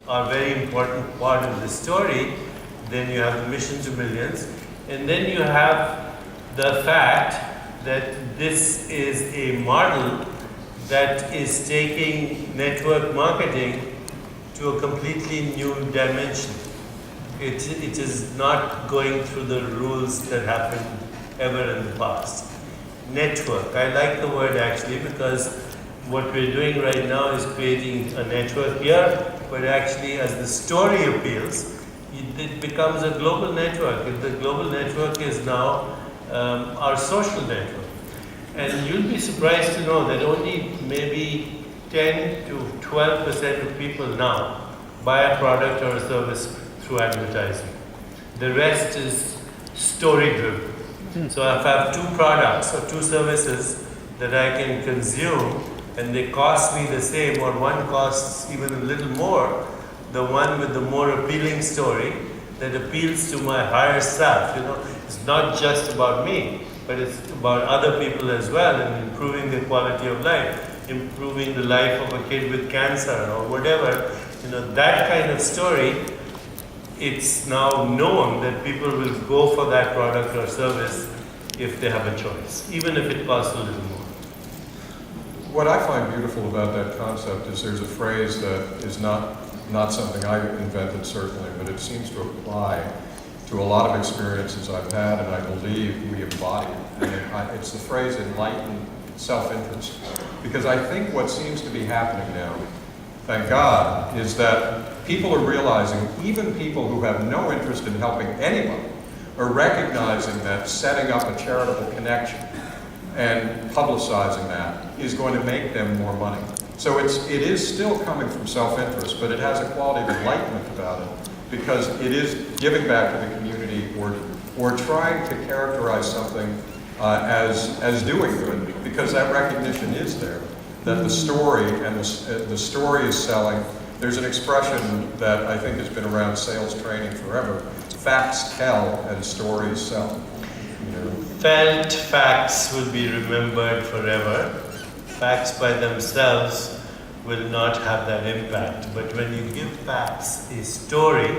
are a very important part of the story. Then you have the mission to millions. And then you have the fact that this is a model that is taking network marketing to a completely new dimension. It is not going through the rules that happened ever in the past. Network, I like the word actually, because what we're doing right now is creating a network here, but actually as the story appeals, it becomes a global network. And the global network is now our social network. And you'll be surprised to know that only maybe 10 to 12% of people now buy a product or a service through advertising. The rest is story-driven. So if I have two products or two services that I can consume and they cost me the same, or one costs even a little more, the one with the more appealing story that appeals to my higher self, it's not just about me, but it's about other people as well, and improving the quality of life, improving the life of a kid with cancer or whatever, that kind of story. It's now known that people will go for that product or service if they have a choice, even if it costs a little more. What I find beautiful about that concept is there's a phrase that is not something I invented, certainly, but it seems to apply to a lot of experiences I've had, and I believe we embody it. And it's the phrase enlightened self-interest. Because I think what seems to be happening now, thank God, is that people are realizing, even people who have no interest in helping anyone, are recognizing that setting up a charitable connection and publicizing that is going to make them more money. So it is still coming from self-interest, but it has a quality of enlightenment about it, because it is giving back to the community or trying to characterize something as doing good, because that recognition is there, that the story and the story is selling. There's an expression that I think has been around sales training forever: facts tell and stories sell. Felt facts will be remembered forever. Facts by themselves will not have that impact. But when you give facts a story,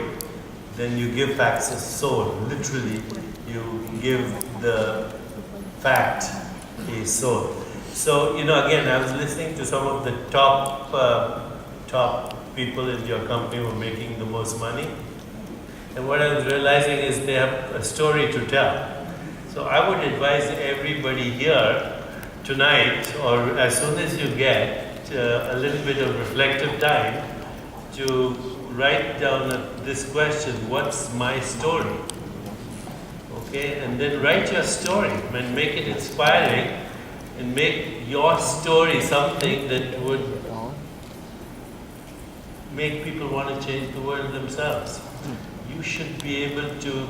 then you give facts a soul. Literally, you give the fact a soul. So, again, I was listening to some of the top people in your company who are making the most money. And what I was realizing is they have a story to tell. So I would advise everybody here tonight, or as soon as you get a little bit of reflective time, to write down this question: what's my story? Okay, and then write your story and make it inspiring, and make your story something that would make people want to change the world themselves. You should be able to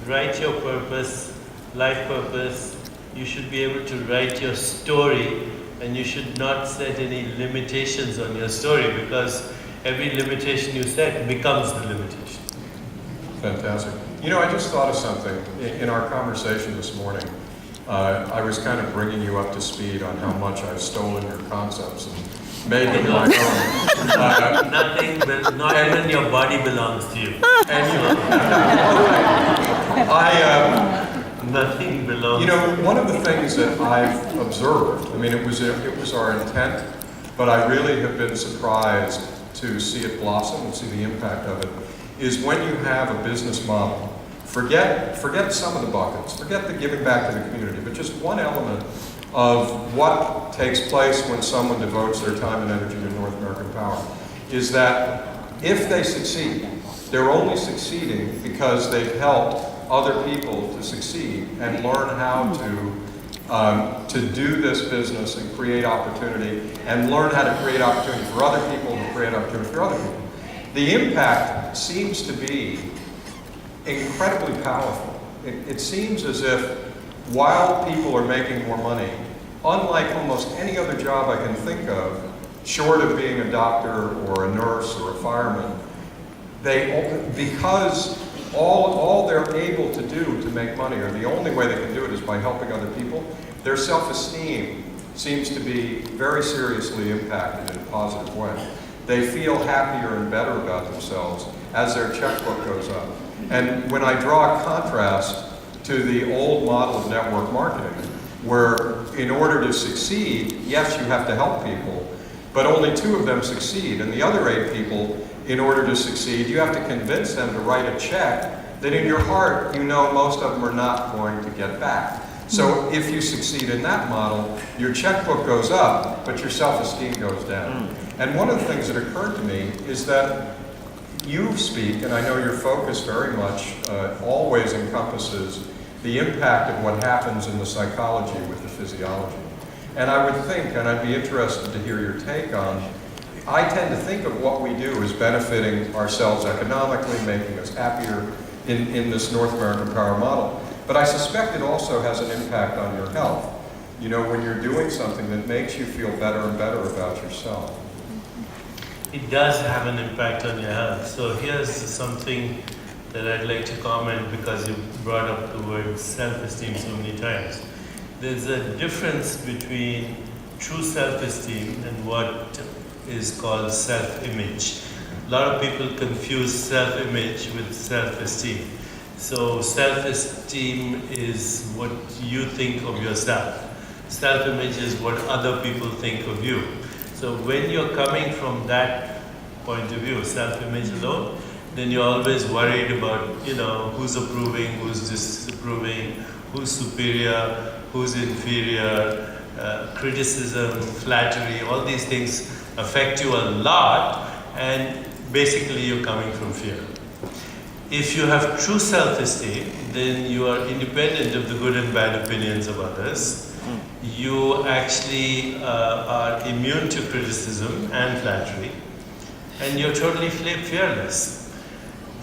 write your purpose, life purpose. You should be able to write your story, and you should not set any limitations on your story, because every limitation you set becomes the limitation. Fantastic. I just thought of something. In our conversation this morning, I was kind of bringing you up to speed on how much I've stolen your concepts and made them my own. Nothing, not even your body belongs to you. Nothing belongs. One of the things that I've observed, it was our intent, but I really have been surprised to see it blossom and see the impact of it, is when you have a business model, forget some of the buckets, forget the giving back to the community, but just one element of what takes place when someone devotes their time and energy to North American Power, is that if they succeed, they're only succeeding because they've helped other people to succeed and learn how to do this business and create opportunity, and learn how to create opportunity for other people and create opportunity for other people. The impact seems to be incredibly powerful. It seems as if while people are making more money, unlike almost any other job I can think of, short of being a doctor or a nurse or a fireman, because all they're able to do to make money, or the only way they can do it, is by helping other people, their self-esteem seems to be very seriously impacted in a positive way. they feel happier and better about themselves as their checkbook goes up. And when I draw a contrast to the old model of network marketing, where in order to succeed, yes, you have to help people, but only 2 of them succeed. And the other 8 people, in order to succeed, you have to convince them to write a check that in your heart, you know most of them are not going to get back. So if you succeed in that model, your checkbook goes up, but your self-esteem goes down. And one of the things that occurred to me is that you speak, and I know your focus very much always encompasses the impact of what happens in the psychology with the physiology. And I would think, and I'd be interested to hear your take on, I tend to think of what we do as benefiting ourselves economically, making us happier in this North American power model. But I suspect it also has an impact on your health. You know, when you're doing something that makes you feel better and better about yourself. It does have an impact on your health. So here's something that I'd like to comment, because you brought up the word self-esteem so many times. There's a difference between true self-esteem and what is called self-image. A lot of people confuse self-image with self-esteem. So self-esteem is what you think of yourself. Self-image is what other people think of you. So when you're coming from that point of view, self-image alone, then you're always worried about, you know, who's approving, who's disapproving, who's superior, who's inferior, criticism, flattery, all these things affect you a lot, and basically you're coming from fear. If you have true self-esteem, then you are independent of the good and bad opinions of others. You actually are immune to criticism and flattery, and you're totally fearless.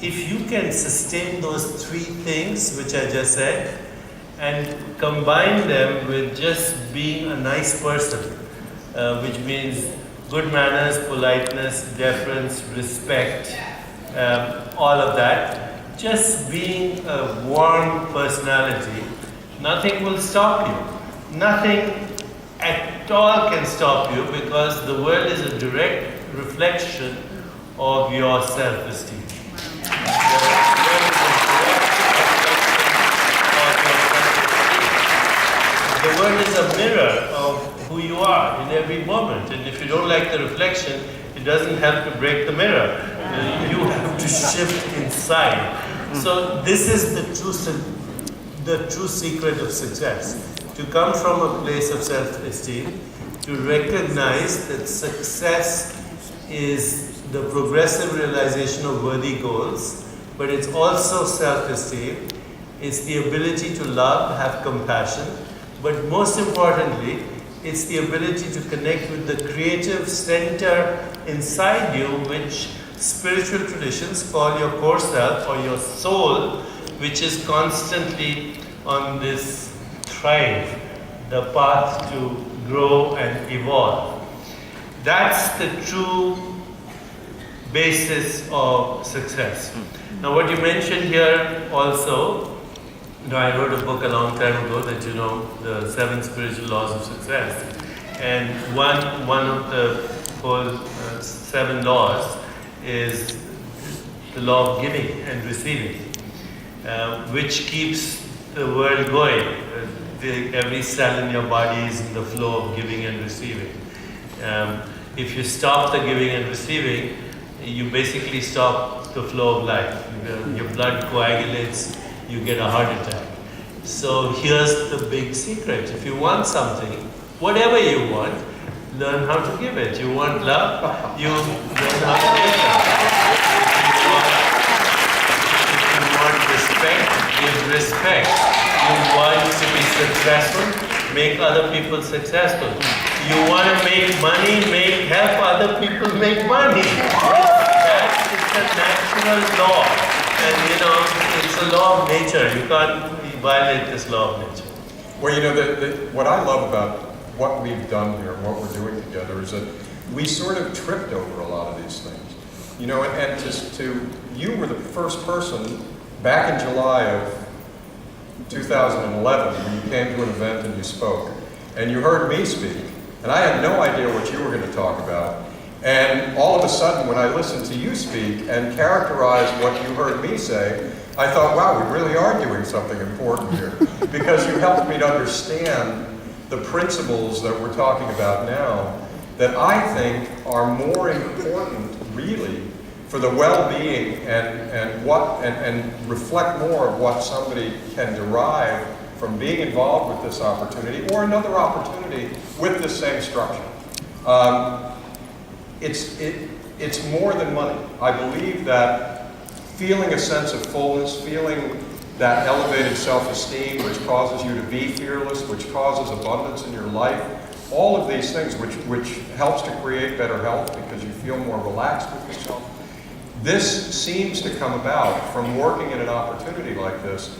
If you can sustain those 3 things which I just said, and combine them with just being a nice person, which means good manners, politeness, deference, respect, all of that, just being a warm personality, nothing will stop you. Nothing at all can stop you, because the world is a direct reflection of your self-esteem. The world is a mirror of who you are in every moment, and if you don't like the reflection, it doesn't help to break the mirror. You have to shift inside. So this is the true secret of success. To come from a place of self-esteem, to recognize that success is the progressive realization of worthy goals, but it's also self-esteem. It's the ability to love, have compassion, but most importantly, it's the ability to connect with the creative center inside you, which spiritual traditions call your core self or your soul, which is constantly on this thrive, the path to grow and evolve. That's the true basis of success. Now, what you mentioned here also, I wrote a book a long time ago that the 7 spiritual laws of success, and one of the whole 7 laws is the law of giving and receiving, which keeps the world going. Every cell in your body is in the flow of giving and receiving. If you stop the giving and receiving, you basically stop the flow of life. Your blood coagulates, you get a heart attack. So here's the big secret. If you want something, whatever you want, learn how to give it. You want love, you learn how to give love. If you want respect, give respect. You want to be successful, make other people successful. You want to make money, help other people make money. That is a natural law. And it's a law of nature. You can't violate this law of nature. Well, what I love about what we've done here, what we're doing together, is that we sort of tripped over a lot of these things. And you were the first person back in July of 2011 when you came to an event and you spoke. And you heard me speak. And I had no idea what you were going to talk about. And all of a sudden, when I listened to you speak and characterize what you heard me say, I thought, wow, we really are doing something important here. Because you helped me to understand the principles that we're talking about now that I think are more important, really, for the well-being and reflect more of what somebody can derive from being involved with this opportunity or another opportunity with the same structure. It's more than money. I believe that feeling a sense of fullness, feeling that elevated self-esteem which causes you to be fearless, which causes abundance in your life, all of these things which helps to create better health because you feel more relaxed with yourself. This seems to come about from working in an opportunity like this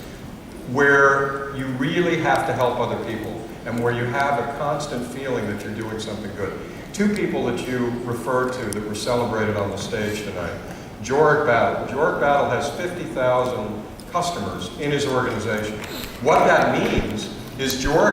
where you really have to help other people and where you have a constant feeling that you're doing something good. Two people that you referred to that were celebrated on the stage tonight. Jorg Battle. Jorg Battle has 50,000 customers in his organization. What that means is Jorg